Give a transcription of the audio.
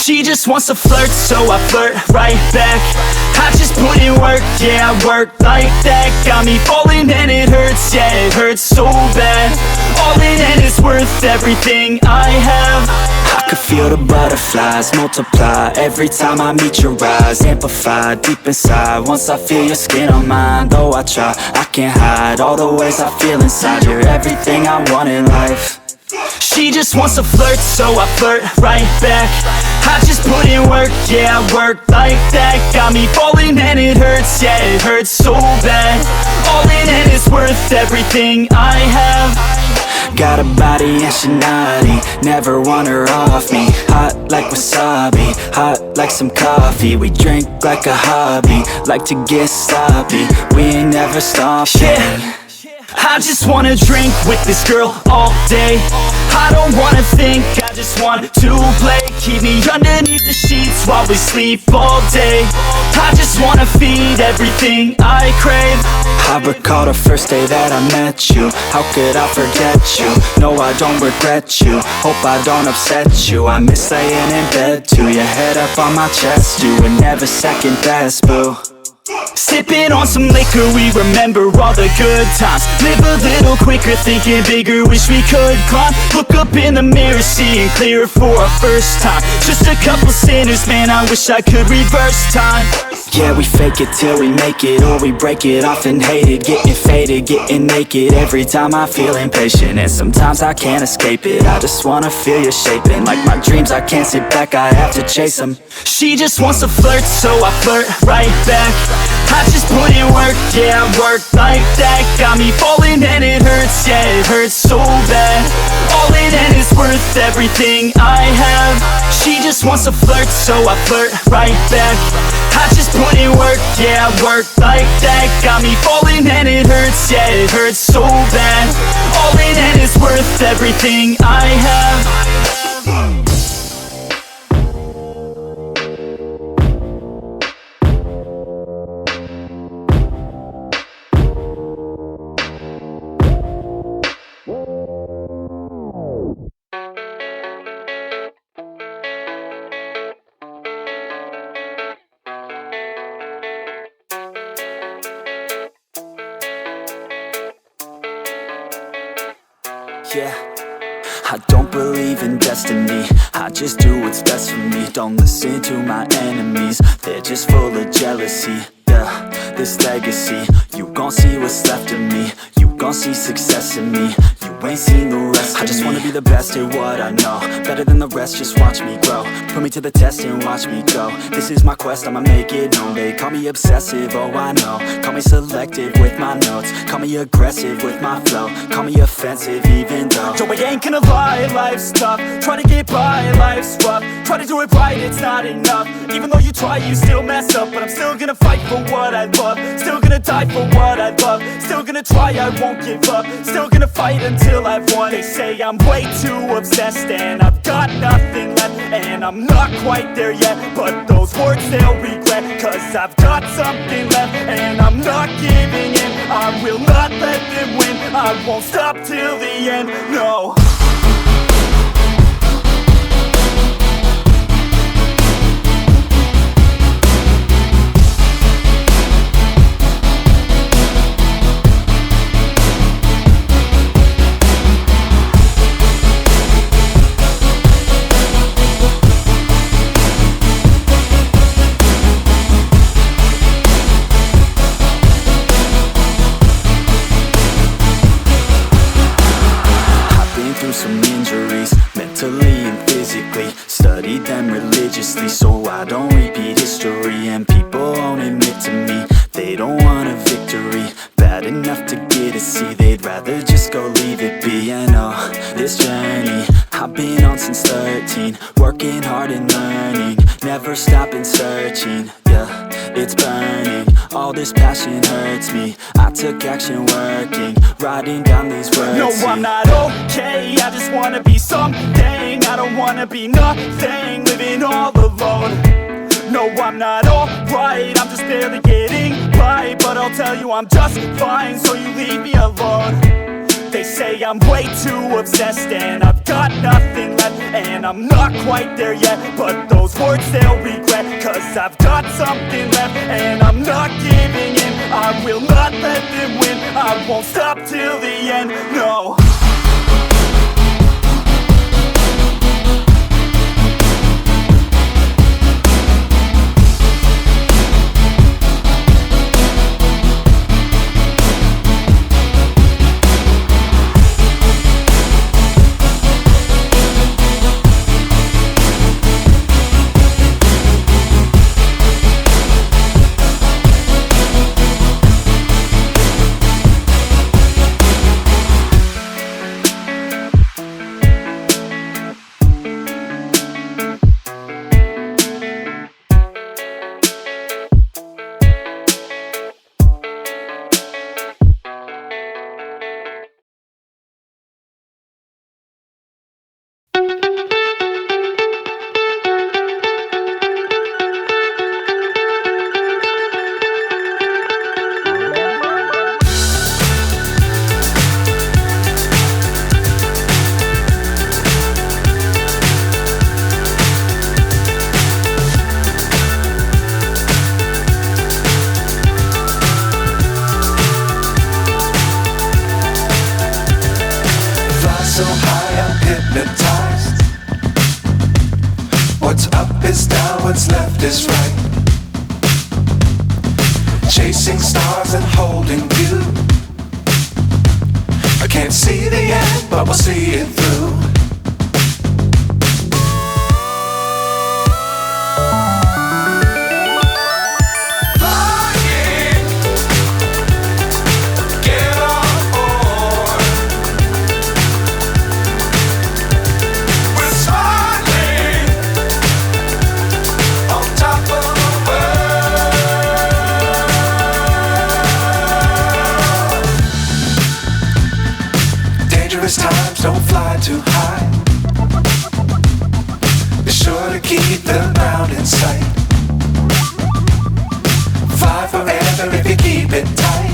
She just wants to flirt, so I flirt right back. I just put in work, yeah, I work like that. Got me falling and it hurts, yeah, it hurts so bad. All in and it's worth everything I have. I could feel the butterflies multiply every time I meet your eyes. Amplified deep inside once I feel your skin on mine. Though I try, I can't hide all the ways I feel inside. You're everything I want in life. She just wants to flirt, so I flirt right back. I just put in work, yeah, I work like that. Got me falling and it hurts, yeah, it hurts so bad. All in and it's worth everything I have. Got a body and she naughty, never want her off me. Hot like wasabi, hot like some coffee. We drink like a hobby, like to get sloppy. We ain't never stopping. Yeah. I just wanna drink with this girl all day. I don't wanna think, I just want to play. Keep me underneath the sheets while we sleep all day. I just wanna feed everything I crave. I recall the first day that I met you. How could I forget you? No, I don't regret you. Hope I don't upset you. I miss laying in bed too. Your head up on my chest, you were never second best, boo. Sipping on some liquor, we remember all the good times. Live a little quicker, thinking bigger, wish we could climb. Look up in the mirror, seeing clear for our first time. Just a couple sinners, man, I wish I could reverse time. Yeah, we fake it till we make it, or we break it off and hate it. Getting faded, getting naked, every time I feel impatient. And sometimes I can't escape it, I just wanna feel you shaping. Like my dreams, I can't sit back, I have to chase them. She just wants to flirt, so I flirt right back. I just put in work, yeah, I work like that. Got me falling and it hurts, yeah, it hurts so bad. All in and it's worth everything I have. She just wants to flirt, so I flirt right back. I just put in work, yeah, I work like that. Got me falling and it hurts, yeah, it hurts so bad. All in and it's worth everything I have. Yeah, I don't believe in destiny, I just do what's best for me. Don't listen to my enemies, they're just full of jealousy. Yeah, this legacy, you gon' see what's left of me. You gon' see success in me, you ain't seen the rest of me. I just wanna be the best at what I know, better than the rest, just watch me grow. Put me to the test and watch me go. This is my quest, I'ma make it known. They call me obsessive, oh I know. Call me selective with my notes, call me aggressive with my flow. Call me offensive even though Joe, I ain't gonna lie, life's tough. Try to get by, life's rough. Try to do it right, it's not enough. Even though you try, you still mess up. But I'm still gonna fight for what I love. Still gonna die for what I love. Still gonna try, I won't give up. Still gonna fight until I've won. They say I'm way too obsessed and I've got nothing left, and I'm not quite there yet, but those words they'll regret. Cause I've got something left and I'm not giving in. I will not let them win, I won't stop till the end, no. Some injuries, mentally and physically. Studied them religiously so I don't repeat history. And people won't admit to me they don't want a victory. Bad enough to get a C, they'd rather just go leave it be. And oh, this journey I've been on since 13. Working hard and learning, never stopping searching. Yeah, it's burning, all this passion hurts me. I took action working, writing down these words. No, I'm not okay, I just wanna be something. I don't wanna be nothing, living all alone. No, I'm not alright, I'm just barely getting by. But I'll tell you I'm just fine, so you leave me alone. They say I'm way too obsessed and I've got nothing left, and I'm not quite there yet, but those words they'll regret, cause I've got something left and I'm not giving in. I will not let them win, I won't stop till the end, no. So high I'm hypnotized. What's up is down, what's left is right. Chasing stars and holding you. I can't see the end, but we'll see it through. Times don't fly too high. Be sure to keep the ground in sight. Fly forever if you keep it tight.